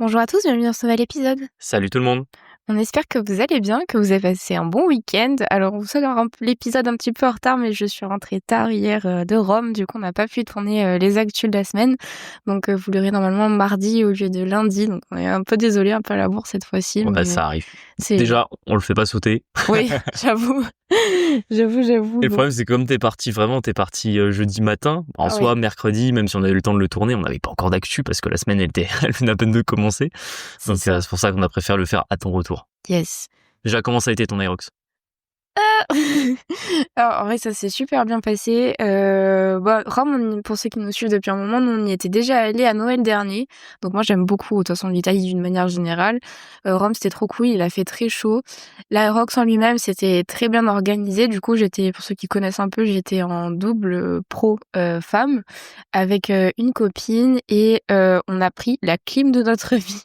Bonjour à tous, bienvenue dans ce nouvel épisode. Salut tout le monde. On espère que vous allez bien, que vous avez passé un bon week-end. Alors, vous savez, l'épisode un petit peu en retard, mais je suis rentrée tard hier de Rome. Du coup, on n'a pas pu tourner les actus de la semaine. Donc, vous l'aurez normalement mardi au lieu de lundi. Donc, on est un peu désolé, un peu à la bourre cette fois-ci. Bon, Mais ça arrive. c'est... Déjà, on le fait pas sauter. Oui, j'avoue. J'avoue. Et le Bon. problème, c'est que comme t'es parti jeudi matin, en Ah soi, mercredi, même si on avait eu le temps de le tourner, on n'avait pas encore d'actu parce que la semaine, elle venait à peine de commencer. Donc, ça. c'est pour ça qu'on a préféré le faire à ton retour. Yes. Déjà, comment ça a été ton Aerox? Alors, en vrai, ça s'est super bien passé. Rome, pour ceux qui nous suivent depuis un moment, nous, on y était déjà allés à Noël dernier. Donc moi, j'aime beaucoup, de toute façon, l'Italie d'une manière générale. Rome, c'était trop cool, il a fait très chaud. L'Aerox en lui-même, c'était très bien organisé. Du coup, pour ceux qui connaissent un peu, j'étais en double pro femme avec une copine et on a pris la clim de notre vie.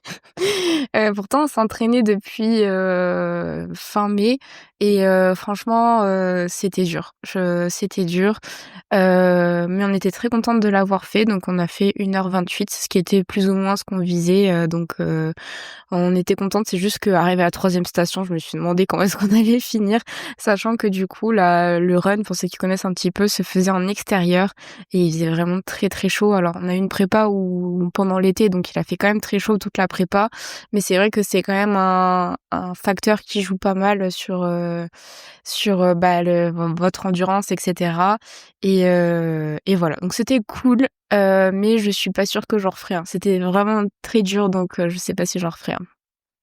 Pourtant, on s'entraînait depuis fin mai. Et franchement, c'était dur. C'était dur. Mais on était très contente de l'avoir fait. Donc on a fait 1h28, ce qui était plus ou moins ce qu'on visait. Donc on était contente. C'est juste qu'arrivé à la 3e station, je me suis demandé quand est-ce qu'on allait finir. Sachant que du coup, le run, pour ceux qui connaissent un petit peu, se faisait en extérieur. Et il faisait vraiment très très chaud. Alors on a eu une prépa pendant l'été, donc il a fait quand même très chaud toute la prépa. Mais c'est vrai que c'est quand même un facteur qui joue pas mal sur votre endurance, etc. Et voilà. Donc c'était cool, mais je suis pas sûre que j'en referai un. C'était vraiment très dur, donc je sais pas si j'en referai un.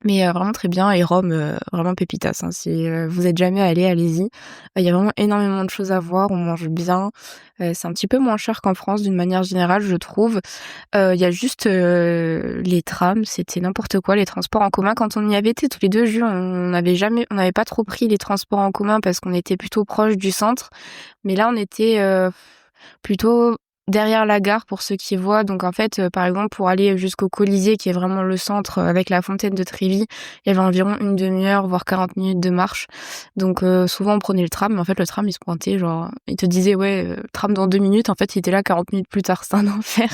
Mais vraiment très bien. Et Rome, vraiment pépitas, hein. Si vous êtes jamais allé, allez-y. Il y a vraiment énormément de choses à voir. On mange bien. C'est un petit peu moins cher qu'en France d'une manière générale, je trouve. Il y a juste les trams, c'était n'importe quoi, les transports en commun. Quand on y avait été tous les deux, Jules, on n'avait pas trop pris les transports en commun parce qu'on était plutôt proche du centre. Mais là, on était plutôt derrière la gare pour ceux qui voient. Donc en fait, par exemple, pour aller jusqu'au Colisée, qui est vraiment le centre avec la fontaine de Trévi, il y avait environ une demi-heure, voire 40 minutes de marche. Donc souvent on prenait le tram, mais en fait le tram il se pointait, genre il te disait tram dans 2 minutes, en fait il était là 40 minutes plus tard, c'est un enfer.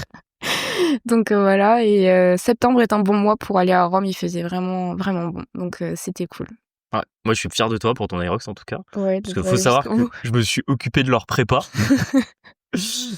Donc voilà, et septembre est un bon mois pour aller à Rome, il faisait vraiment vraiment bon, donc c'était cool. Ouais, moi, je suis fier de toi pour ton Aerox, en tout cas. Ouais, Parce donc qu'il faut savoir que je me suis occupé de leur prépa.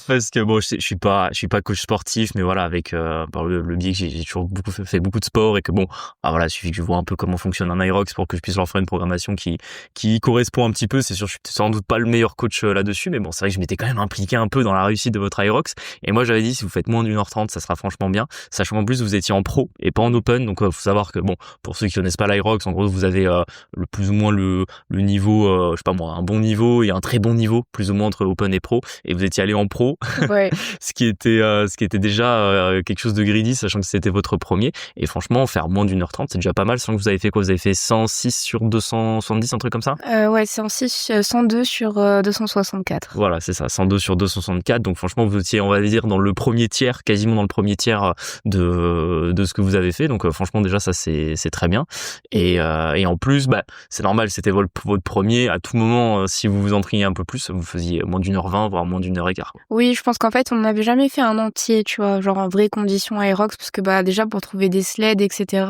Parce que bon, je suis pas coach sportif, mais voilà, avec par le biais que j'ai toujours fait beaucoup de sport et que bon, voilà, il suffit que je vois un peu comment fonctionne un Aerox pour que je puisse leur faire une programmation qui correspond un petit peu. C'est sûr, je suis sans doute pas le meilleur coach là-dessus, mais bon, c'est vrai que je m'étais quand même impliqué un peu dans la réussite de votre Aerox. Et moi, j'avais dit, si vous faites moins d'1h30, ça sera franchement bien. Sachant qu'en plus, vous étiez en pro et pas en open, donc faut savoir que bon, pour ceux qui connaissent pas l'Aerox, en gros, vous avez le plus ou moins le niveau, je sais pas moi, un bon niveau et un très bon niveau, plus ou moins entre open et pro, et vous étiez allé en pro. ouais. ce qui était déjà quelque chose de greedy, sachant que c'était votre premier. Et franchement, faire moins d'1h30, c'est déjà pas mal. Sachant que vous avez fait quoi? Vous avez fait 106 sur 270, un truc comme ça? Ouais, 102 sur 264. Voilà, c'est ça, 102 sur 264. Donc franchement, vous étiez, on va dire, dans le premier tiers, quasiment dans le premier tiers de ce que vous avez fait. Donc franchement, déjà, ça, c'est très bien. Et en plus, c'est normal, c'était votre premier. À tout moment, si vous vous entraîniez un peu plus, vous faisiez moins d'1h20, voire moins d'1h15. Oui, je pense qu'en fait, on n'avait jamais fait un entier, tu vois, genre en vraies conditions Aerox, parce que déjà pour trouver des sleds, etc.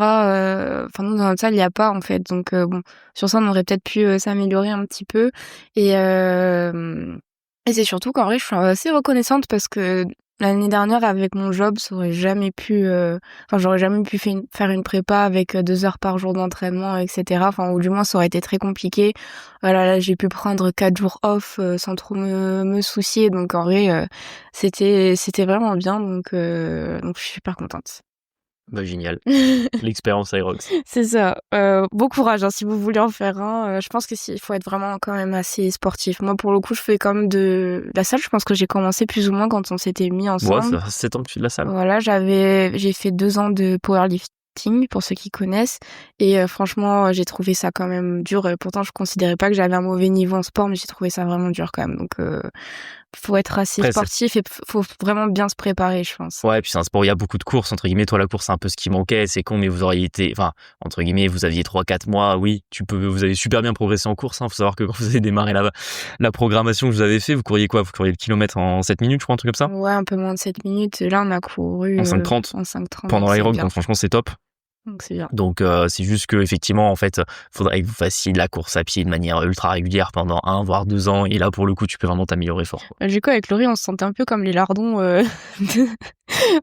Nous dans notre salle, il y a pas en fait, donc bon, sur ça, on aurait peut-être pu s'améliorer un petit peu. Et c'est surtout qu'en vrai, je suis assez reconnaissante parce que l'année dernière, avec mon job, j'aurais jamais pu faire une prépa avec 2 heures par jour d'entraînement, etc. Ou du moins, ça aurait été très compliqué. Voilà, là, j'ai pu prendre 4 jours off sans trop me soucier. Donc, en vrai, c'était vraiment bien. Donc, je suis super contente. Génial. L'expérience Aerox. C'est ça. Bon courage, hein, si vous voulez en faire un. Je pense il faut être vraiment quand même assez sportif. Moi, pour le coup, je fais quand même de la salle. Je pense que j'ai commencé plus ou moins quand on s'était mis ensemble. Ouais, ça fait 7 ans que tu fais de la salle. Voilà, j'ai fait 2 ans de powerlifting, pour ceux qui connaissent. Et franchement, j'ai trouvé ça quand même dur. Et pourtant, je considérais pas que j'avais un mauvais niveau en sport, mais j'ai trouvé ça vraiment dur quand même. Donc faut être assez Après, sportif et faut vraiment bien se préparer, je pense. ouais, puis c'est un sport où il y a beaucoup de courses, entre guillemets. Toi, la course, c'est un peu ce qui manquait. C'est con, mais vous auriez été, enfin, entre guillemets, vous aviez 3-4 mois. Oui, vous avez super bien progressé en course, hein. Faut savoir que quand vous avez démarré la programmation que vous avez fait, vous couriez quoi? Vous couriez le kilomètre en 7 minutes, je crois, un truc comme ça? Ouais, un peu moins de 7 minutes. Là, on a couru En 5:30 en 5:30, donc pendant c'est l'Ironman. bien. Donc, franchement, c'est top. Donc c'est bien. Donc, c'est juste que, effectivement, en fait, faudrait que vous fassiez de la course à pied de manière ultra régulière pendant 1 voire 2 ans. Et là, pour le coup, tu peux vraiment t'améliorer fort, quoi. Du coup, avec Laurie, on se sentait un peu comme les lardons de,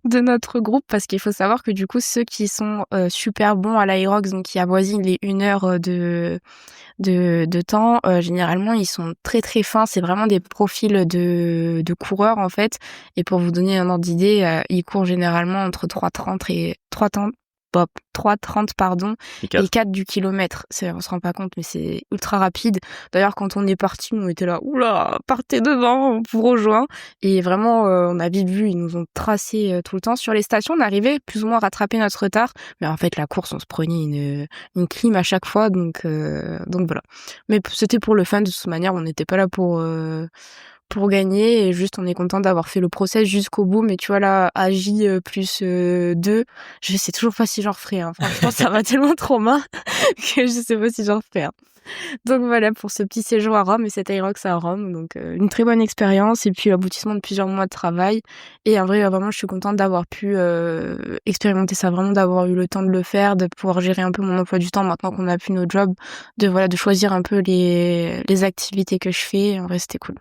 de notre groupe parce qu'il faut savoir que du coup, ceux qui sont super bons à l'Aerox, donc qui avoisinent les 1 heure de temps, généralement, ils sont très très fins. C'est vraiment des profils de coureurs en fait. Et pour vous donner un ordre d'idée, ils courent généralement entre 3,30 pardon, Et et 4. 4 du kilomètre. On se rend pas compte, mais c'est ultra rapide. D'ailleurs, quand on est parti, on était là, oula, partez devant, on vous rejoint. Et vraiment, on a vite vu, ils nous ont tracé tout le temps. Sur les stations, on arrivait plus ou moins à rattraper notre retard. Mais en fait, la course, on se prenait une clim à chaque fois. Donc voilà. Mais c'était pour le fun, de toute manière, on n'était pas là pour gagner, et juste on est content d'avoir fait le process jusqu'au bout. Mais tu vois là, AJ plus 2, je sais toujours pas si j'en referai, hein. Franchement, ça va tellement trop main que je sais pas si j'en referai, hein. Donc voilà pour ce petit séjour à Rome et cet Aerox à Rome. Donc une très bonne expérience et puis l'aboutissement de plusieurs mois de travail. Et en vrai, vraiment, je suis contente d'avoir pu expérimenter ça, vraiment d'avoir eu le temps de le faire, de pouvoir gérer un peu mon emploi du temps maintenant qu'on a plus nos jobs, de choisir un peu les activités que je fais. En vrai, c'était cool.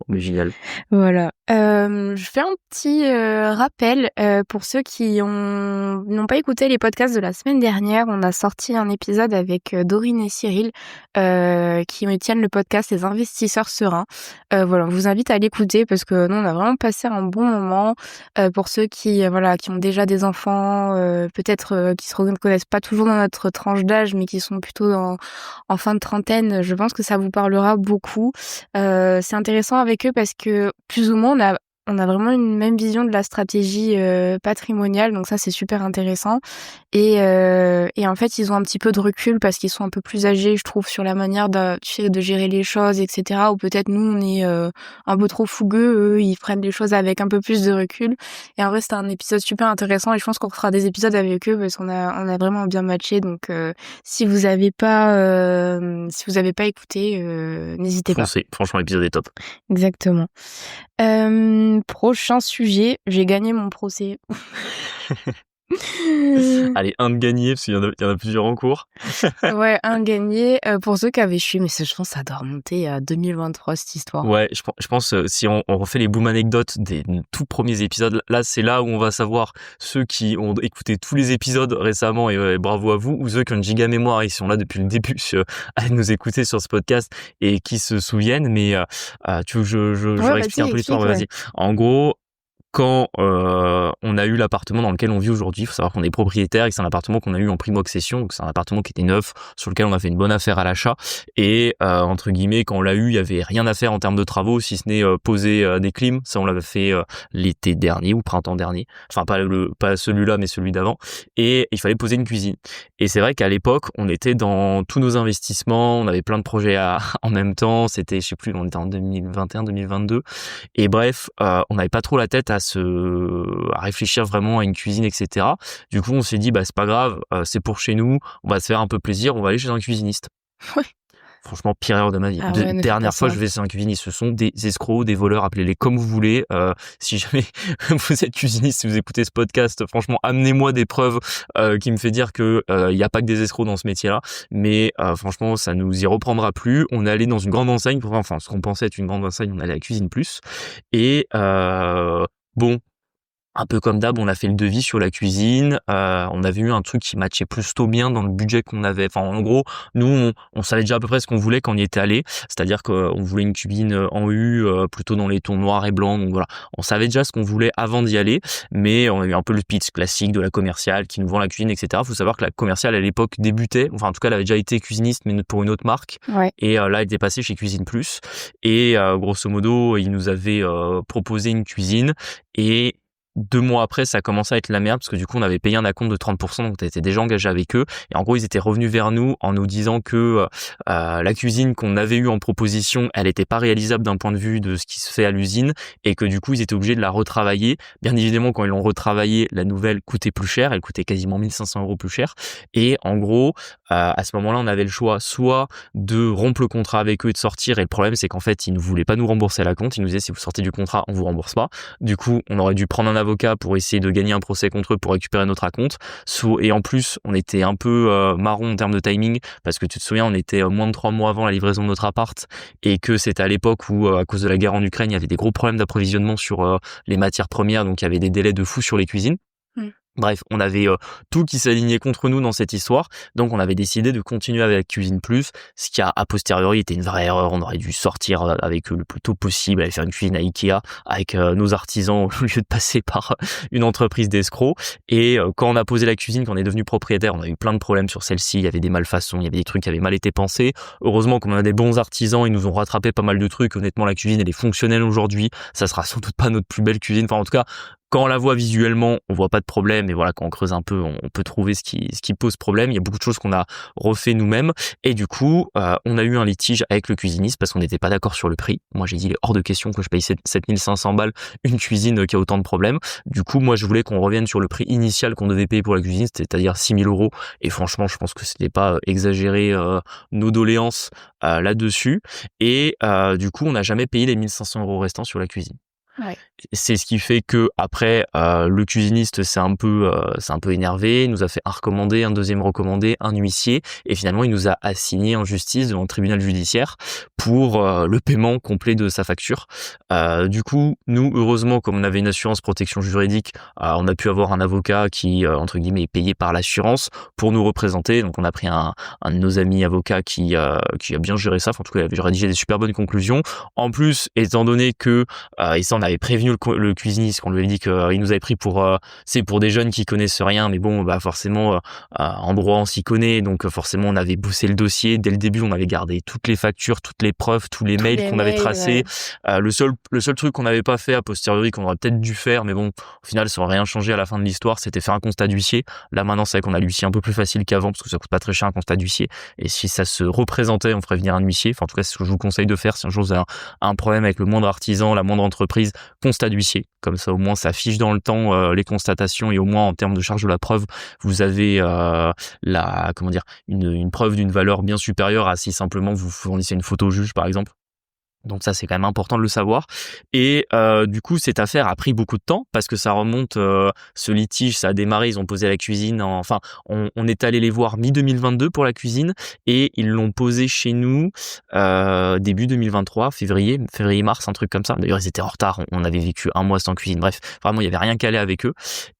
Mais génial. Voilà. Je fais un petit rappel pour ceux qui n'ont pas écouté les podcasts de la semaine dernière. On a sorti un épisode avec Dorine et Cyril qui tiennent le podcast Les Investisseurs Sereins. Voilà, on vous invite à l'écouter parce que nous, on a vraiment passé un bon moment. Pour ceux qui ont déjà des enfants, peut-être qui se reconnaissent pas toujours dans notre tranche d'âge, mais qui sont plutôt en fin de trentaine, je pense que ça vous parlera beaucoup. C'est intéressant avec eux parce que plus ou moins on a vraiment une même vision de la stratégie patrimoniale, donc ça c'est super intéressant. Et en fait ils ont un petit peu de recul parce qu'ils sont un peu plus âgés, je trouve, sur la manière de gérer les choses, etc. Ou peut-être nous on est un peu trop fougueux, eux ils prennent les choses avec un peu plus de recul. Et en vrai c'était un épisode super intéressant et je pense qu'on fera des épisodes avec eux parce qu'on a vraiment bien matché. Donc si vous avez pas écouté, n'hésitez pas. Foncez. Franchement, l'épisode est top. Exactement. Prochain sujet, j'ai gagné mon procès. Allez, un de gagné, parce qu'il y en a plusieurs en cours. Ouais, un gagné. Pour ceux qui avaient suivi, mais ça, je pense que ça doit remonter à 2023, cette histoire. Ouais, je pense si on refait les boom anecdotes des tout premiers épisodes, là c'est là où on va savoir ceux qui ont écouté tous les épisodes récemment et bravo à vous, ou ceux qui ont une giga mémoire et qui sont là depuis le début à nous écouter sur ce podcast et qui se souviennent. Mais tu veux que je Ouais, réexplique un peu l'histoire? explique, Vas-y. En gros, quand on a eu l'appartement dans lequel on vit aujourd'hui, il faut savoir qu'on est propriétaire et que c'est un appartement qu'on a eu en primo-accession, donc c'est un appartement qui était neuf, sur lequel on a fait une bonne affaire à l'achat. Et entre guillemets, quand on l'a eu, il y avait rien à faire en termes de travaux, si ce n'est poser des clims. Ça, on l'avait fait l'été dernier ou printemps dernier. Enfin, pas celui-là, mais celui d'avant. Et il fallait poser une cuisine. Et c'est vrai qu'à l'époque, on était dans tous nos investissements, on avait plein de projets en même temps. C'était, je sais plus, on était en 2021, 2022. Et bref, on n'avait pas trop la tête à réfléchir vraiment à une cuisine, etc. Du coup, on s'est dit, bah, c'est pas grave, c'est pour chez nous, on va se faire un peu plaisir, on va aller chez un cuisiniste. Ouais. Franchement, pire erreur de ma vie. Ah ouais, ne fais Dernière pas fois, ça. je vais chez un cuisiniste. Ce sont des escrocs, des voleurs, appelez-les comme vous voulez. Si jamais vous êtes cuisiniste, si vous écoutez ce podcast, franchement, amenez-moi des preuves qui me fait dire que il y a pas que des escrocs dans ce métier-là. Mais franchement, ça nous y reprendra plus. On est allé dans une grande enseigne, enfin, ce qu'on pensait être une grande enseigne, on est allé à la Cuisine Plus. Et bon, un peu comme d'hab, on a fait le devis sur la cuisine. On avait eu un truc qui matchait plutôt bien dans le budget qu'on avait. Enfin, en gros, nous, on savait déjà à peu près ce qu'on voulait quand on y était allé. C'est-à-dire qu'on voulait une cuisine en U, plutôt dans les tons noirs et blancs. Donc voilà, on savait déjà ce qu'on voulait avant d'y aller. Mais on a eu un peu le pitch classique de la commerciale qui nous vend la cuisine, etc. Faut savoir que la commerciale, à l'époque, débutait. Enfin, en tout cas, elle avait déjà été cuisiniste, mais pour une autre marque. Ouais. Et là, elle était passée chez Cuisine Plus. Et grosso modo, il nous avait proposé une cuisine. Et 2 mois après, ça a commencé à être la merde parce que du coup, on avait payé un acompte de 30%, donc on était déjà engagé avec eux. Et en gros, ils étaient revenus vers nous en nous disant que la cuisine qu'on avait eue en proposition, elle était pas réalisable d'un point de vue de ce qui se fait à l'usine et que du coup, ils étaient obligés de la retravailler. Bien évidemment, quand ils l'ont retravaillée, la nouvelle coûtait plus cher, elle coûtait quasiment 1500 € plus cher. Et en gros, à ce moment-là, on avait le choix soit de rompre le contrat avec eux et de sortir. Et le problème, c'est qu'en fait, ils ne voulaient pas nous rembourser la compte. Ils nous disaient si vous sortez du contrat, on vous rembourse pas. Du coup, on aurait dû prendre un avocat pour essayer de gagner un procès contre eux pour récupérer notre acompte. Et en plus, on était un peu marron en termes de timing parce que tu te souviens, on était moins de 3 mois avant la livraison de notre appart et que c'était à l'époque où, à cause de la guerre en Ukraine, il y avait des gros problèmes d'approvisionnement sur les matières premières, donc il y avait des délais de fou sur les cuisines. Bref, on avait tout qui s'alignait contre nous dans cette histoire, donc on avait décidé de continuer avec Cuisine Plus, ce qui a posteriori été une vraie erreur. On aurait dû sortir avec eux le plus tôt possible, aller faire une cuisine à Ikea avec nos artisans au lieu de passer par une entreprise d'escrocs. Et quand on a posé la cuisine, quand on est devenu propriétaire, on a eu plein de problèmes sur celle-ci. Il y avait des malfaçons, il y avait des trucs qui avaient mal été pensés. Heureusement, comme on a des bons artisans, ils nous ont rattrapé pas mal de trucs. Honnêtement, la cuisine elle est fonctionnelle aujourd'hui. Ça sera sans doute pas notre plus belle cuisine. Enfin, en tout cas, quand on la voit visuellement, on voit pas de problème. Et voilà, quand on creuse un peu, on peut trouver ce qui pose problème. Il y a beaucoup de choses qu'on a refait nous-mêmes. Et du coup, on a eu un litige avec le cuisiniste parce qu'on n'était pas d'accord sur le prix. Moi, j'ai dit, il est hors de question que je paye 7500 balles une cuisine qui a autant de problèmes. Du coup, moi, je voulais qu'on revienne sur le prix initial qu'on devait payer pour la cuisine, c'est-à-dire 6000 €. Et franchement, je pense que c'était pas exagéré nos doléances là-dessus. Et du coup, on n'a jamais payé les 1500 € restants sur la cuisine. Ouais. C'est ce qui fait que après le cuisiniste s'est un peu énervé, il nous a fait un recommandé, un deuxième recommandé, un huissier et finalement il nous a assigné en justice devant le tribunal judiciaire pour le paiement complet de sa facture. Du coup, nous heureusement comme on avait une assurance protection juridique, on a pu avoir un avocat qui entre guillemets est payé par l'assurance pour nous représenter. Donc on a pris un de nos amis avocats qui a bien géré ça. Enfin, en tout cas, il avait rédigé des super bonnes conclusions. En plus, étant donné que et ça on avait prévenu le cuisiniste, qu'on lui avait dit qu'il nous avait pris pour c'est pour des jeunes qui connaissent rien, mais bon bah forcément en droit on s'y connaît, donc forcément on avait bossé le dossier dès le début, on avait gardé toutes les factures, toutes les preuves, tous les mails qu'on avait tracés. Ouais. Le seul truc qu'on n'avait pas fait a posteriori qu'on aurait peut-être dû faire, mais bon au final ça aurait rien changé à la fin de l'histoire, c'était faire un constat d'huissier. Là maintenant c'est vrai qu'on a l'huissier un peu plus facile qu'avant parce que ça coûte pas très cher un constat d'huissier, et si ça se représentait on ferait venir un huissier. Enfin en tout cas c'est ce que je vous conseille de faire si un jour vous avez un problème avec le moindre artisan, la moindre entreprise, constat d'huissier. Comme ça, au moins, ça fiche dans le temps les constatations et au moins, en termes de charge de la preuve, vous avez une preuve d'une valeur bien supérieure à si simplement vous fournissez une photo au juge, par exemple. Donc ça, c'est quand même important de le savoir. Et du coup, cette affaire a pris beaucoup de temps parce que ça remonte, ce litige, ça a démarré, ils ont posé la cuisine. On est allé les voir mi-2022 pour la cuisine et ils l'ont posé chez nous début 2023, février-mars, un truc comme ça. D'ailleurs, ils étaient en retard, on avait vécu un mois sans cuisine. Bref, vraiment, il y avait rien calé avec eux.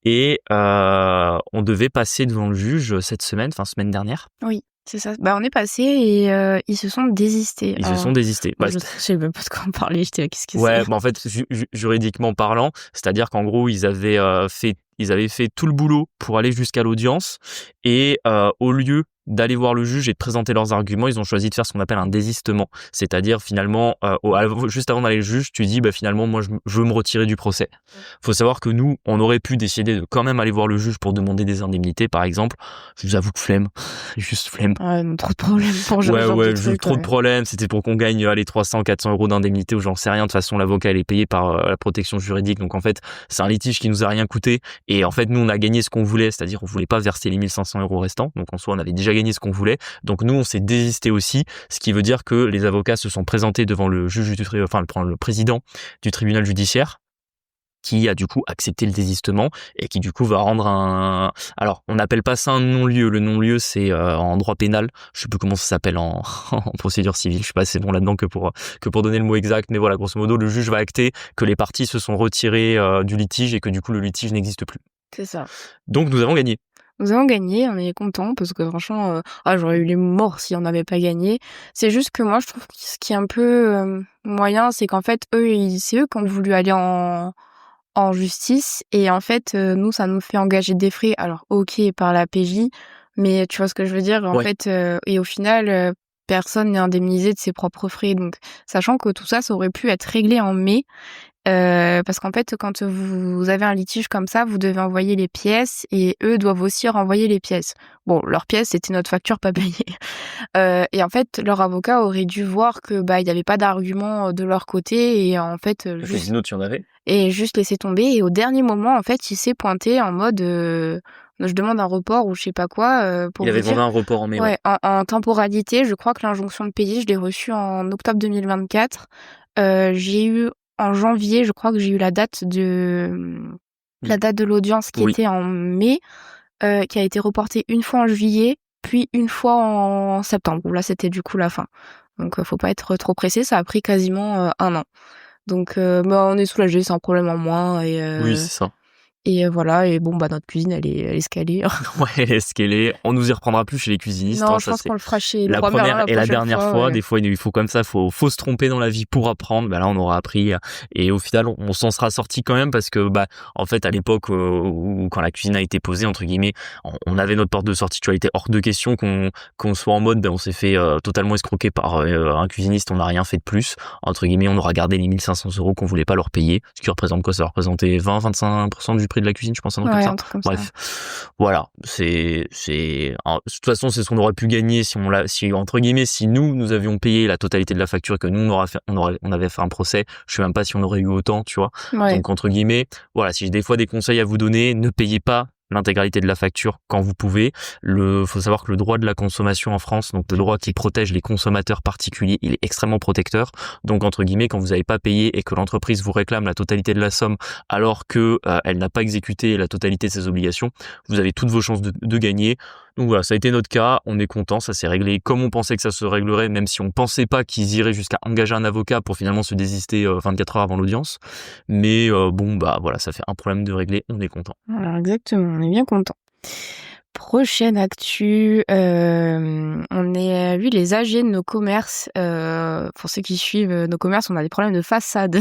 Et on devait passer devant le juge cette semaine, semaine dernière. Oui. C'est ça. Bah, on est passé et ils se sont désistés. Ils se sont désistés. Bah, je sais même pas de quoi on parlait. J'étais là, qu'est-ce que c'est ? Ouais, en fait, juridiquement parlant, c'est-à-dire qu'en gros, ils avaient fait tout le boulot pour aller jusqu'à l'audience et au lieu d'aller voir le juge et de présenter leurs arguments, ils ont choisi de faire ce qu'on appelle un désistement. C'est-à-dire finalement, juste avant d'aller le juge, tu dis finalement moi je veux me retirer du procès. Faut savoir que nous, on aurait pu décider de quand même aller voir le juge pour demander des indemnités par exemple. Je vous avoue que flemme, juste flemme. Ouais, non, trop de problèmes pour trop de problèmes, c'était pour qu'on gagne les 300-400 € d'indemnité ou j'en sais rien. De toute façon, l'avocat elle est payé par la protection juridique. Donc en fait, c'est un litige qui nous a rien coûté et en fait, nous on a gagné ce qu'on voulait, c'est-à-dire on voulait pas verser les 1500 € restants. Donc en soi, on avait déjà gagné ce qu'on voulait. Donc nous, on s'est désisté aussi, ce qui veut dire que les avocats se sont présentés devant le juge le président du tribunal judiciaire, qui a du coup accepté le désistement et qui du coup va rendre alors on n'appelle pas ça un non-lieu, le non-lieu c'est en droit pénal, je sais plus comment ça s'appelle en procédure civile, je suis pas assez bon là-dedans que pour donner le mot exact, mais voilà, grosso modo le juge va acter que les parties se sont retirées du litige et que du coup le litige n'existe plus. C'est ça. Donc nous avons gagné. Nous avons gagné, on est contents parce que franchement, j'aurais eu les morts si on n'avait pas gagné. C'est juste que moi je trouve que ce qui est un peu moyen, c'est qu'en fait c'est eux qui ont voulu aller en justice et en fait nous ça nous fait engager des frais, alors ok par la PJ, mais tu vois ce que je veux dire en fait et au final personne n'est indemnisé de ses propres frais, donc sachant que tout ça aurait pu être réglé en mai Parce qu'en fait, quand vous avez un litige comme ça, vous devez envoyer les pièces et eux doivent aussi renvoyer les pièces. Bon, leurs pièces, c'était notre facture pas payée. Et en fait, leur avocat aurait dû voir que il y avait pas d'argument de leur côté et en fait, Casino, tu en avais? juste laisser tomber. Et au dernier moment, en fait, il s'est pointé en mode je demande un report ou je sais pas quoi pour Il vous avait dire. demandé un report en mai, ouais. Ouais, en temporalité, je crois que l'injonction de payer, je l'ai reçue en octobre 2024. J'ai eu en janvier, je crois que j'ai eu la date de l'audience qui Oui. était en mai, qui a été reportée une fois en juillet, puis une fois en septembre, où là, c'était du coup la fin. Donc, faut pas être trop pressé, ça a pris quasiment 1 an. Donc, on est soulagés, c'est un problème en moins Oui, c'est ça. et voilà. Et bon, notre cuisine, elle est ce qu'elle est. Ouais, est-ce qu'elle est? On nous y reprendra plus chez les cuisinistes, Non, hein, je ça pense c'est qu'on le fera chez la Leroy Merlin première et la prochaine dernière fois, fois. ouais. Des fois, il faut comme ça, faut se tromper dans la vie pour apprendre. Là, on aura appris et au final, on s'en sera sorti quand même parce que, en fait, à l'époque où quand la cuisine a été posée, entre guillemets, on avait notre porte de sortie. Tu vois, il était hors de question qu'on soit en mode, on s'est fait totalement escroquer par un cuisiniste, on n'a rien fait de plus. Entre guillemets, on aura gardé les 1 500 € qu'on voulait pas leur payer. Ce qui représente quoi? Ça représentait 20-25% du prix de la cuisine, je pense, un truc Ouais, comme un ça. truc comme ça. Bref, voilà, de toute façon, c'est ce qu'on aurait pu gagner si entre guillemets, si nous avions payé la totalité de la facture et que nous on avait fait un procès. Je sais même pas si on aurait eu autant, tu vois. Ouais. Donc entre guillemets, voilà, si j'ai des fois des conseils à vous donner, ne payez pas l'intégralité de la facture quand vous pouvez. Faut savoir que le droit de la consommation en France, donc le droit qui protège les consommateurs particuliers, il est extrêmement protecteur. Donc entre guillemets, quand vous n'avez pas payé et que l'entreprise vous réclame la totalité de la somme alors que elle n'a pas exécuté la totalité de ses obligations, vous avez toutes vos chances de gagner. Donc voilà, ça a été notre cas, on est content, ça s'est réglé comme on pensait que ça se réglerait, même si on pensait pas qu'ils iraient jusqu'à engager un avocat pour finalement se désister 24 heures avant l'audience. Mais voilà, ça fait un problème de régler, on est content. Alors exactement, on est bien content. Prochaine actu, on a vu les AG de nos commerces. Pour ceux qui suivent nos commerces, on a des problèmes de façade.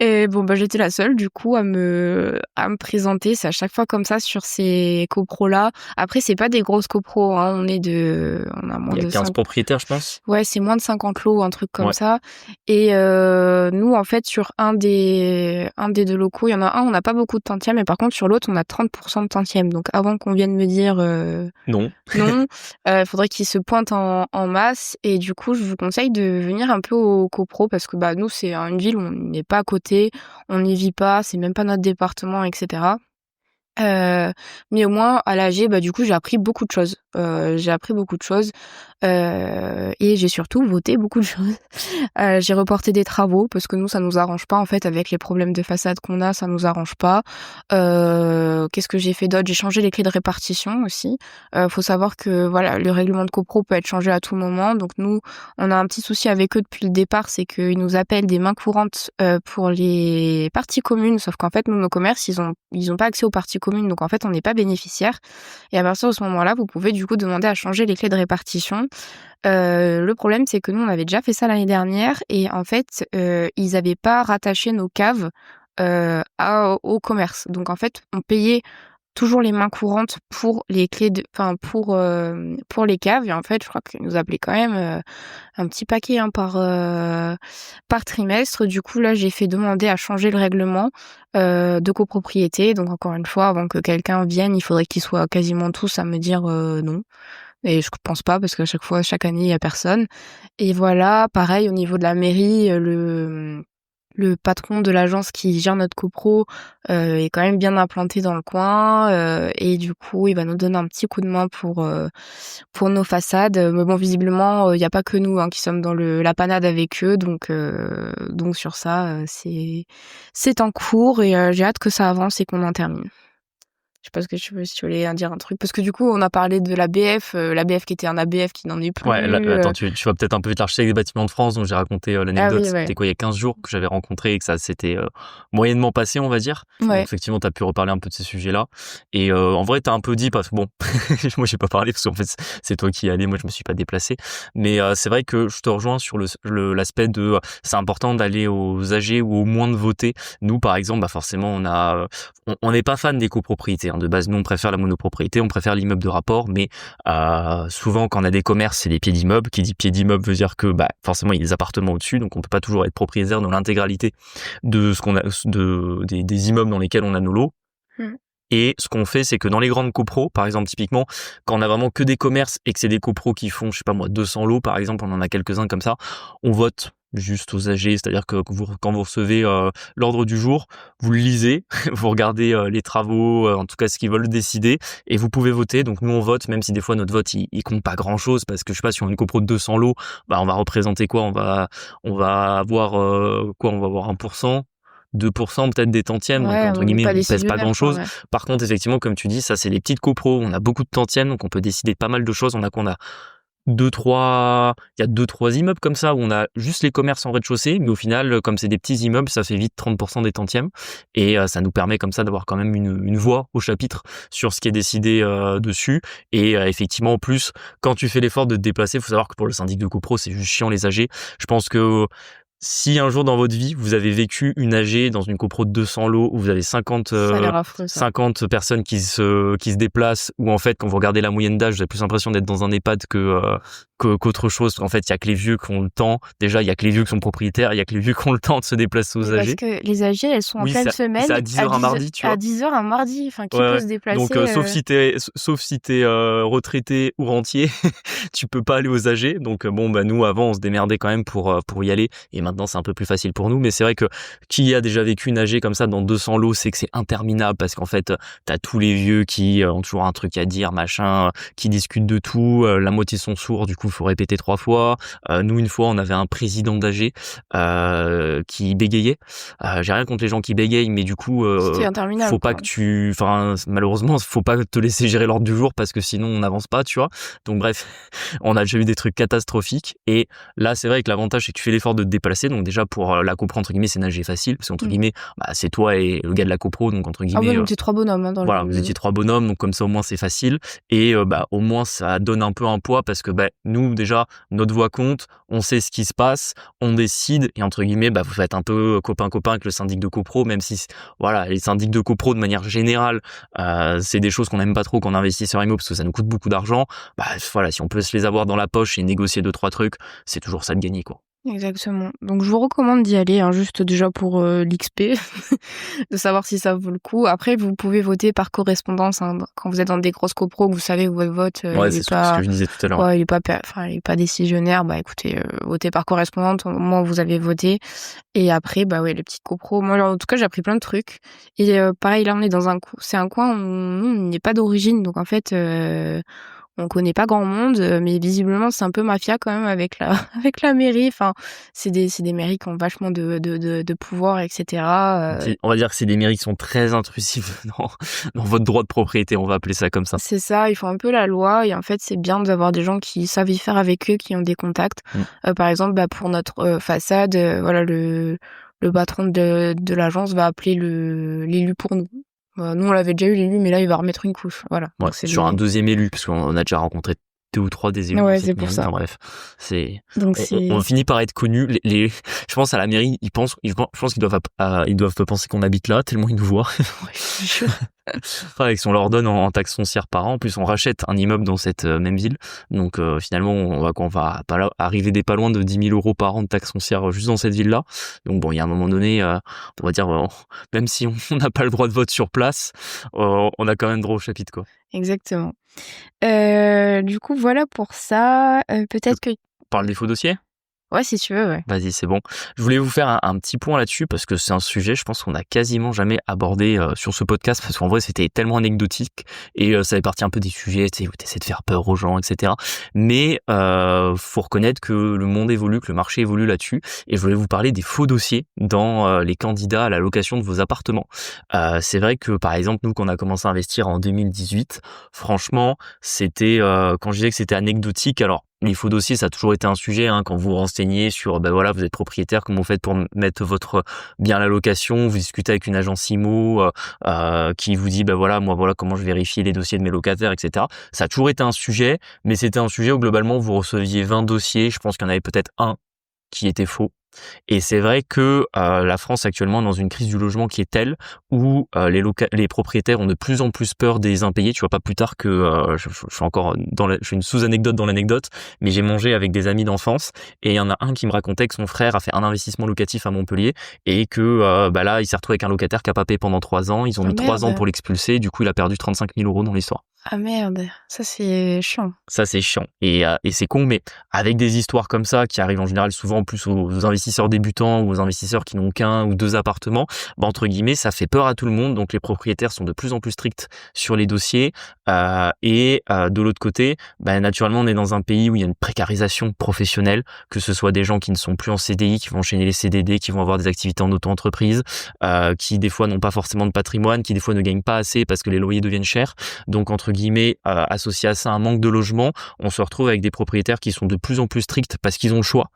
Et j'étais la seule du coup à me présenter. C'est à chaque fois comme ça sur ces copros-là. Après, c'est pas des grosses copros, hein. On a moins Il y a de 15 propriétaires, je pense. Ouais, c'est moins de 50 lots, un truc comme Ouais. ça. Et nous, en fait, sur un des 2 locaux, il y en a un, on n'a pas beaucoup de tantièmes, mais par contre, sur l'autre, on a 30% de tantièmes. Donc, avant qu'on vienne me dire Non. non, faudrait qu'ils se pointent en masse. Et du coup, je vous conseille de venir un peu au copro parce que nous, c'est une ville où on n'est pas à côté, on n'y vit pas, c'est même pas notre département, etc. Mais au moins à l'AG, du coup, j'ai appris beaucoup de choses. Et j'ai surtout voté beaucoup de choses. J'ai reporté des travaux parce que nous, ça nous arrange pas en fait avec les problèmes de façade qu'on a, ça nous arrange pas. Qu'est-ce que j'ai fait d'autre? J'ai changé les clés de répartition aussi. Faut savoir que voilà, le règlement de copro peut être changé à tout moment. Donc nous, on a un petit souci avec eux depuis le départ, c'est qu'ils nous appellent des mains courantes pour les parties communes. Sauf qu'en fait, nous, nos commerces, ils ont pas accès aux parties communes, donc en fait, on n'est pas bénéficiaire. Et à partir de ce moment-là, vous pouvez du coup demander à changer les clés de répartition. Le problème, c'est que nous, on avait déjà fait ça l'année dernière et en fait, ils avaient pas rattaché nos caves au commerce. Donc en fait, on payait toujours les mains courantes pour les clés pour les caves. Et en fait, je crois qu'ils nous appelaient quand même un petit paquet par trimestre. Du coup, là, j'ai fait demander à changer le règlement de copropriété. Donc encore une fois, avant que quelqu'un vienne, il faudrait qu'ils soient quasiment tous à me dire non. Et je pense pas parce qu'à chaque année, il y a personne. Et voilà, pareil au niveau de la mairie, le patron de l'agence qui gère notre copro est quand même bien implanté dans le coin et du coup, il va nous donner un petit coup de main pour nos façades. Mais visiblement, il y a pas que nous qui sommes dans la panade avec eux, donc sur ça, c'est en cours et j'ai hâte que ça avance et qu'on en termine. Je sais pas si tu voulais dire un truc. Parce que du coup, on a parlé de l'ABF qui était un ABF qui n'en est plus. Ouais, attends, tu vas peut-être un peu vite l'archer avec les bâtiments de France, donc j'ai raconté l'anecdote. Oui, ouais. C'était quoi, il y a 15 jours que j'avais rencontré et que ça s'était moyennement passé, on va dire. Ouais. Donc, effectivement, t'as pu reparler un peu de ces sujets-là. Et en vrai, t'as un peu dit, parce que moi, j'ai pas parlé parce qu'en fait, c'est toi qui y allais, moi, je me suis pas déplacé. Mais c'est vrai que je te rejoins sur l'aspect de c'est important d'aller aux AG ou au moins de voter. Nous, par exemple, forcément, on n'est pas fan des copropriétés. De base, nous, on préfère la monopropriété, on préfère l'immeuble de rapport, mais souvent, quand on a des commerces, c'est des pieds d'immeuble. Qui dit pied d'immeuble veut dire que forcément, il y a des appartements au-dessus, donc on peut pas toujours être propriétaire de l'intégralité de ce qu'on a, des immeubles dans lesquels on a nos lots. Et ce qu'on fait, c'est que dans les grandes copros, par exemple, typiquement, quand on a vraiment que des commerces et que c'est des copros qui font, je sais pas moi, 200 lots, par exemple, on en a quelques-uns comme ça, on vote juste aux AG, c'est-à-dire que quand vous recevez l'ordre du jour, vous le lisez, vous regardez les travaux, en tout cas ce qu'ils veulent décider, et vous pouvez voter. Donc nous on vote, même si des fois notre vote il compte pas grand-chose, parce que je sais pas, si on a une copro de 200 lots, on va représenter quoi, on va avoir on va avoir 1%. 2% peut-être des tantièmes, donc entre guillemets on pèse pas grand chose. Par contre effectivement comme tu dis, ça c'est les petites copros, on a beaucoup de tantièmes, donc on peut décider pas mal de choses. Il y a 2-3 immeubles comme ça où on a juste les commerces en rez-de-chaussée, mais au final comme c'est des petits immeubles, ça fait vite 30% des tantièmes, et ça nous permet comme ça d'avoir quand même une voix au chapitre sur ce qui est décidé dessus. Et effectivement en plus, quand tu fais l'effort de te déplacer, il faut savoir que pour le syndic de copro c'est juste chiant les AG. Je pense que si un jour dans votre vie, vous avez vécu une AG dans une copro de 200 lots où vous avez 50 personnes qui se déplacent, où en fait, quand vous regardez la moyenne d'âge, vous avez plus l'impression d'être dans un EHPAD qu'autre chose. En fait, il y a que les vieux qui ont le temps. Déjà, il y a que les vieux qui sont propriétaires, il y a que les vieux qui ont le temps de se déplacer aux AG. Parce que les AG, elles sont en pleine semaine. C'est à 10h un mardi, tu vois. À 10h un mardi, enfin, qui peut se déplacer. Donc, sauf si t'es retraité ou rentier, tu peux pas aller aux AG. Donc, nous, avant, on se démerdait quand même pour y aller. Et maintenant, c'est un peu plus facile pour nous. Mais c'est vrai que qui a déjà vécu une AG comme ça dans 200 lots, c'est que c'est interminable, parce qu'en fait, t'as tous les vieux qui ont toujours un truc à dire, machin, qui discutent de tout. La moitié sont sourds, du coup, il faut répéter 3 fois. Nous, une fois, on avait un président d'AG qui bégayait. J'ai rien contre les gens qui bégayent, mais du coup, c'était interminable, faut pas malheureusement, faut pas te laisser gérer l'ordre du jour, parce que sinon on n'avance pas, tu vois. Donc bref, on a déjà eu des trucs catastrophiques. Et là, c'est vrai que l'avantage, c'est que tu fais l'effort de te déplacer. Donc déjà, pour la copro, entre guillemets, c'est une AG facile, parce qu'entre guillemets, c'est toi et le gars de la copro, donc entre guillemets. Vous étiez 3 bonhommes, vous étiez 3 bonhommes, donc comme ça au moins c'est facile. Et au moins ça donne un peu un poids, parce que nous déjà, notre voix compte, on sait ce qui se passe, on décide, et entre guillemets, vous faites un peu copain avec le syndic de copro, même si les syndics de copro de manière générale, c'est des choses qu'on n'aime pas trop quand on investit sur IMO, parce que ça nous coûte beaucoup d'argent. Si on peut se les avoir dans la poche et négocier 2-3 trucs, c'est toujours ça de gagner, quoi. Exactement. Donc je vous recommande d'y aller, juste déjà pour l'XP, de savoir si ça vaut le coup. Après, vous pouvez voter par correspondance, quand vous êtes dans des grosses copros, que vous savez que votre vote c'est ce que je disais tout à l'heure. Il est pas décisionnaire. Écoutez, votez par correspondance, au moins vous avez voté. Et après, les petites copros. Moi, en tout cas, j'ai appris plein de trucs. Et pareil, là, on est dans c'est un coin où nous, on n'est pas d'origine, donc en fait. On connaît pas grand monde, mais visiblement c'est un peu mafia quand même avec la mairie. Enfin, c'est des mairies qui ont vachement de pouvoir, etc. On va dire que c'est des mairies qui sont très intrusifs dans votre droit de propriété, on va appeler ça comme ça. C'est ça, ils font un peu la loi, et en fait c'est bien d'avoir des gens qui savent y faire avec eux, qui ont des contacts. Par exemple, pour notre façade, le patron de l'agence va appeler l'élu pour nous. Nous, on l'avait déjà eu, l'élu, mais là, il va remettre une couche. Voilà. Ouais, sur un deuxième élu, parce qu'on a déjà rencontré 2 ou 3 des élus. Ouais, c'est pour ça. Enfin, bref, on finit par être connus. Je pense à la mairie, je pense qu'ils doivent penser qu'on habite là, tellement ils nous voient. Ouais, je suis sûre. Avec on leur donne en taxe foncière par an. En plus, on rachète un immeuble dans cette même ville. Donc, finalement, on va arriver pas loin de 10 000 euros par an de taxe foncière juste dans cette ville-là. Donc, il y a un moment donné, on va dire, même si on n'a pas le droit de vote sur place, on a quand même droit au chapitre, quoi. Exactement. Du coup, voilà pour ça. Peut-être que... On parle des faux dossiers ? Ouais, si tu veux, ouais. Vas-y, c'est bon. Je voulais vous faire un petit point là-dessus, parce que c'est un sujet, je pense qu'on a quasiment jamais abordé sur ce podcast, parce qu'en vrai, c'était tellement anecdotique, et ça fait partie un peu des sujets, tu sais, où t'essaies de faire peur aux gens, etc. Mais faut reconnaître que le monde évolue, que le marché évolue là-dessus, et je voulais vous parler des faux dossiers dans les candidats à la location de vos appartements. C'est vrai que, par exemple, nous, quand on a commencé à investir en 2018, franchement, c'était, quand je disais que c'était anecdotique, alors, les faux dossiers, ça a toujours été un sujet, quand vous vous renseignez sur, vous êtes propriétaire, comment vous faites pour mettre votre bien à la location, vous discutez avec une agence IMO qui vous dit, moi, comment je vérifie les dossiers de mes locataires, etc. Ça a toujours été un sujet, mais c'était un sujet où globalement vous receviez 20 dossiers, je pense qu'il y en avait peut-être un qui était faux. Et c'est vrai que la France actuellement est dans une crise du logement qui est telle où les propriétaires ont de plus en plus peur des impayés. Tu vois, pas plus tard que je suis encore je fais une sous-anecdote dans l'anecdote, mais j'ai mangé avec des amis d'enfance et il y en a un qui me racontait que son frère a fait un investissement locatif à Montpellier et que là il s'est retrouvé avec un locataire qui a pas payé pendant 3 ans. Ils ont Ah mis 3 ans merde. pour l'expulser. Du coup, il a perdu 35 000 euros dans l'histoire. Ah merde, ça c'est chiant. Ça, c'est chiant. Et c'est con, mais avec des histoires comme ça, qui arrivent en général souvent plus aux investisseurs débutants ou aux investisseurs qui n'ont qu'un ou deux appartements, entre guillemets, ça fait peur à tout le monde. Donc, les propriétaires sont de plus en plus stricts sur les dossiers. De l'autre côté, naturellement, on est dans un pays où il y a une précarisation professionnelle, que ce soit des gens qui ne sont plus en CDI, qui vont enchaîner les CDD, qui vont avoir des activités en auto-entreprise, qui des fois n'ont pas forcément de patrimoine, qui des fois ne gagnent pas assez parce que les loyers deviennent chers. Donc, entre guillemets, associé à ça un manque de logement, on se retrouve avec des propriétaires qui sont de plus en plus stricts parce qu'ils ont le choix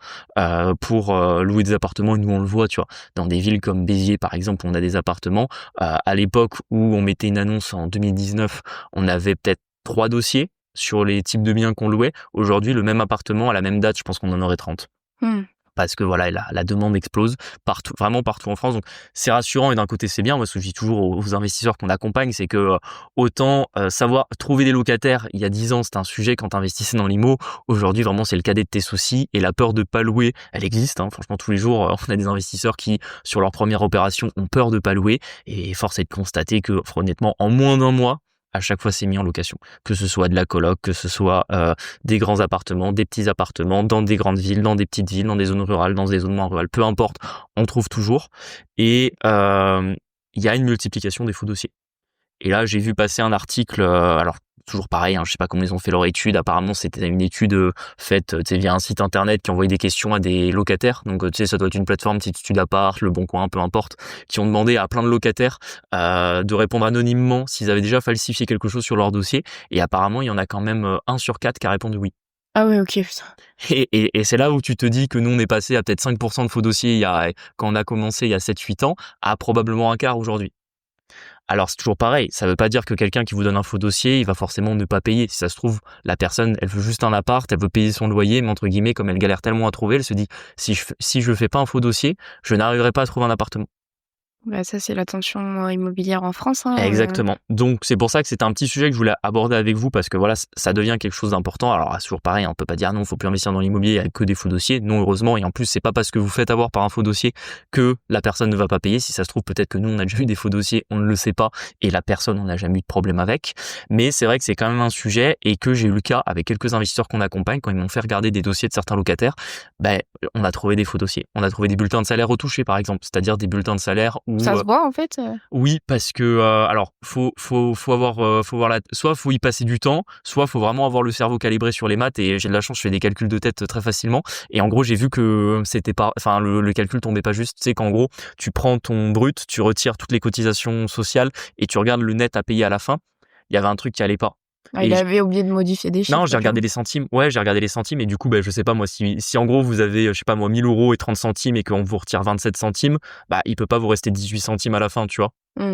pour louer des appartements. Et nous, on le voit, tu vois, dans des villes comme Béziers, par exemple, où on a des appartements. À l'époque où on mettait une annonce en 2019, on avait peut-être 3 dossiers sur les types de biens qu'on louait. Aujourd'hui, le même appartement, à la même date, je pense qu'on en aurait 30. Parce que voilà, la demande explose partout, vraiment partout en France. Donc c'est rassurant et d'un côté c'est bien. Moi, ce que je dis toujours aux investisseurs qu'on accompagne, c'est que autant savoir trouver des locataires il y a 10 ans, c'était un sujet quand tu investissais dans l'IMO. Aujourd'hui, vraiment, c'est le cadet de tes soucis et la peur de pas louer, elle existe. Franchement, tous les jours, on a des investisseurs qui, sur leur première opération, ont peur de pas louer et force est de constater que, honnêtement, en moins d'un mois, à chaque fois, c'est mis en location. Que ce soit de la coloc, que ce soit des grands appartements, des petits appartements, dans des grandes villes, dans des petites villes, dans des zones rurales, dans des zones moins rurales, peu importe, on trouve toujours. Et il y a une multiplication des faux dossiers. Et là, j'ai vu passer un article, alors toujours pareil, je sais pas comment ils ont fait leur étude. Apparemment, c'était une étude faite via un site internet qui envoyait des questions à des locataires. Donc, ça doit être une plateforme type Studapart, Le Bon Coin, peu importe, qui ont demandé à plein de locataires de répondre anonymement s'ils avaient déjà falsifié quelque chose sur leur dossier. Et apparemment, il y en a quand même 1 sur 4 qui a répondu oui. Ah ouais, ok, putain. Et c'est là où tu te dis que nous, on est passé à peut-être 5% de faux dossiers quand on a commencé il y a 7-8 ans, à probablement un quart aujourd'hui. Alors, c'est toujours pareil. Ça veut pas dire que quelqu'un qui vous donne un faux dossier, il va forcément ne pas payer. Si ça se trouve, la personne, elle veut juste un appart, elle veut payer son loyer, mais entre guillemets, comme elle galère tellement à trouver, elle se dit, si je fais pas un faux dossier, je n'arriverai pas à trouver un appartement. Bah ça, c'est la tension immobilière en France. Exactement. Donc, c'est pour ça que c'était un petit sujet que je voulais aborder avec vous parce que voilà, ça devient quelque chose d'important. Alors, c'est toujours pareil, on peut pas dire non, faut plus investir dans l'immobilier avec que des faux dossiers. Non, heureusement. Et en plus, c'est pas parce que vous faites avoir par un faux dossier que la personne ne va pas payer. Si ça se trouve, peut-être que nous, on a déjà eu des faux dossiers, on ne le sait pas et la personne, on n'a jamais eu de problème avec. Mais c'est vrai que c'est quand même un sujet et que j'ai eu le cas avec quelques investisseurs qu'on accompagne quand ils m'ont fait regarder des dossiers de certains locataires. On a trouvé des faux dossiers. On a trouvé des bulletins de salaire retouchés, par exemple. C'est-à-dire des bulletins de salaire où Ça se voit en fait. oui, parce que alors faut avoir soit faut y passer du temps, soit faut vraiment avoir le cerveau calibré sur les maths et j'ai de la chance, je fais des calculs de tête très facilement et en gros, j'ai vu que c'était pas le calcul tombait pas juste, tu sais qu'en gros, tu prends ton brut, tu retires toutes les cotisations sociales et tu regardes le net à payer à la fin. Il y avait un truc qui allait pas. Ah, il avait oublié de modifier des chiffres. Non, j'ai regardé les centimes. Ouais, j'ai regardé les centimes et du coup, je sais pas moi, si en gros vous avez, je sais pas moi, 1000 euros et 30 centimes et qu'on vous retire 27 centimes, il peut pas vous rester 18 centimes à la fin, tu vois.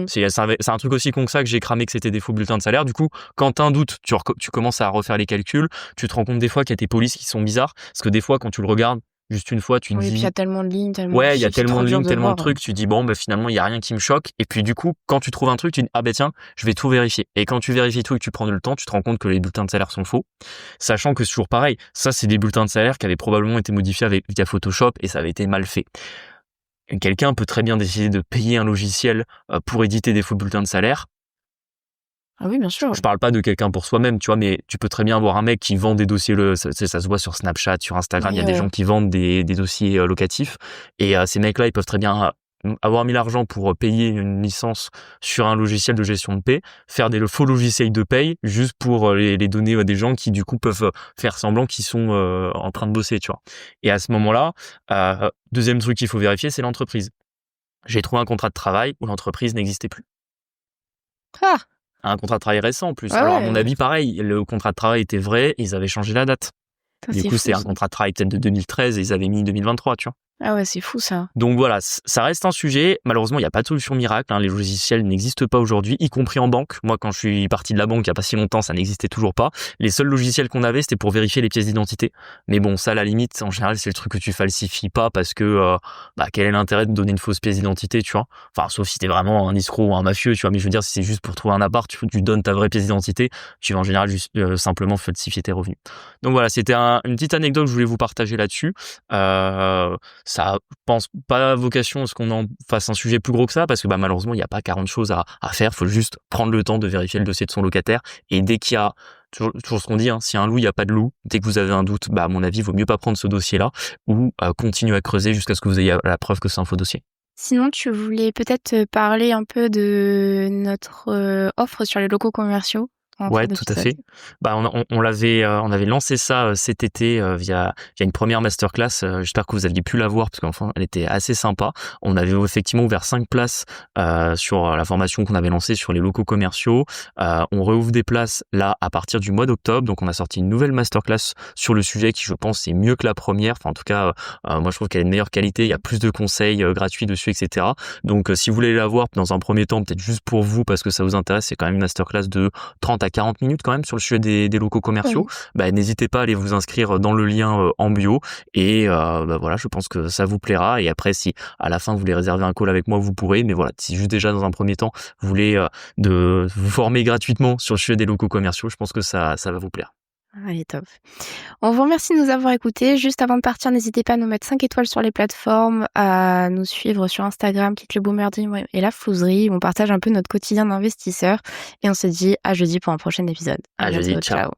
C'est un truc aussi con que ça que j'ai cramé que c'était des faux bulletins de salaire. Du coup, quand t'as un doute, tu commences à refaire les calculs, tu te rends compte des fois qu'il y a des polices qui sont bizarres parce que des fois quand tu le regardes juste une fois, tu te Oui, dis puis il y a tellement de lignes, tellement de ouais, il y a chiffres, c'est tellement trop de dur lignes, de tellement de voir. trucs, tu dis bon, finalement, il y a rien qui me choque. Et puis du coup, quand tu trouves un truc, tu dis ah tiens, je vais tout vérifier. Et quand tu vérifies tout et que tu prends le temps, tu te rends compte que les bulletins de salaire sont faux. Sachant que c'est toujours pareil, ça c'est des bulletins de salaire qui avaient probablement été modifiés via Photoshop et ça avait été mal fait. Quelqu'un peut très bien décider de payer un logiciel pour éditer des faux bulletins de salaire. Ah oui, bien sûr. Je parle pas de quelqu'un pour soi-même, tu vois, mais tu peux très bien avoir un mec qui vend des dossiers, ça se voit sur Snapchat, sur Instagram, il y a des gens qui vendent des dossiers locatifs et ces mecs-là, ils peuvent très bien avoir mis l'argent pour payer une licence sur un logiciel de gestion de paie, faire des faux logiciels de paye juste pour les donner à des gens qui du coup peuvent faire semblant qu'ils sont en train de bosser, tu vois. Et à ce moment-là, deuxième truc qu'il faut vérifier, c'est l'entreprise. J'ai trouvé un contrat de travail où l'entreprise n'existait plus. Ah, Un contrat de travail récent en plus. Ah Alors à ouais. mon avis, pareil, le contrat de travail était vrai, ils avaient changé la date. ça, Du c'est coup, fou, c'est un ça. contrat de travail peut-être de 2013 et ils avaient mis 2023, tu vois. Ah ouais, c'est fou ça. Donc voilà, ça reste un sujet. Malheureusement, il n'y a pas de solution miracle, hein. Les logiciels n'existent pas aujourd'hui, y compris en banque. Moi, quand je suis parti de la banque il n'y a pas si longtemps, ça n'existait toujours pas. Les seuls logiciels qu'on avait, c'était pour vérifier les pièces d'identité. Mais bon, ça, à la limite, en général, c'est le truc que tu falsifies pas parce que quel est l'intérêt de donner une fausse pièce d'identité, tu vois? Enfin, sauf si t'es vraiment un escroc ou un mafieux, tu vois. Mais je veux dire, si c'est juste pour trouver un appart, tu donnes ta vraie pièce d'identité, tu vas en général juste simplement falsifier tes revenus. Donc voilà, c'était une petite anecdote que je voulais vous partager là-dessus. Ça pense pas vocation à ce qu'on en fasse un sujet plus gros que ça, parce que malheureusement, il n'y a pas 40 choses à faire. Il faut juste prendre le temps de vérifier le dossier de son locataire. Et dès qu'il y a, toujours ce qu'on dit, hein, s'il y a un loup, il n'y a pas de loup. Dès que vous avez un doute, à mon avis, il vaut mieux pas prendre ce dossier-là ou continuer à creuser jusqu'à ce que vous ayez la preuve que c'est un faux dossier. Sinon, tu voulais peut-être parler un peu de notre offre sur les locaux commerciaux en fin Ouais, tout à d'épisode. fait. On avait lancé ça cet été via une première masterclass. J'espère que vous aviez pu la voir parce qu'enfin, elle était assez sympa. On avait effectivement ouvert 5 places sur la formation qu'on avait lancée sur les locaux commerciaux. On réouvre des places là à partir du mois d'octobre. Donc, on a sorti une nouvelle masterclass sur le sujet qui, je pense, est mieux que la première. Enfin, en tout cas, moi, je trouve qu'elle a une meilleure qualité. Il y a plus de conseils gratuits dessus, etc. Donc, si vous voulez la voir dans un premier temps, peut-être juste pour vous parce que ça vous intéresse, c'est quand même une masterclass de 30 à 40 minutes quand même sur le sujet des locaux commerciaux. N'hésitez pas à aller vous inscrire dans le lien en bio et voilà, je pense que ça vous plaira. Et après, si à la fin vous voulez réserver un call avec moi, vous pourrez. Mais voilà, si juste déjà dans un premier temps vous voulez de vous former gratuitement sur le sujet des locaux commerciaux, je pense que ça va vous plaire. Allez, top. On vous remercie de nous avoir écoutés. Juste avant de partir, n'hésitez pas à nous mettre 5 étoiles sur les plateformes, à nous suivre sur Instagram, Kit le Boomer Dream et La Fouserie, où on partage un peu notre quotidien d'investisseur. Et on se dit à jeudi pour un prochain épisode. À jeudi, ciao. Ciao.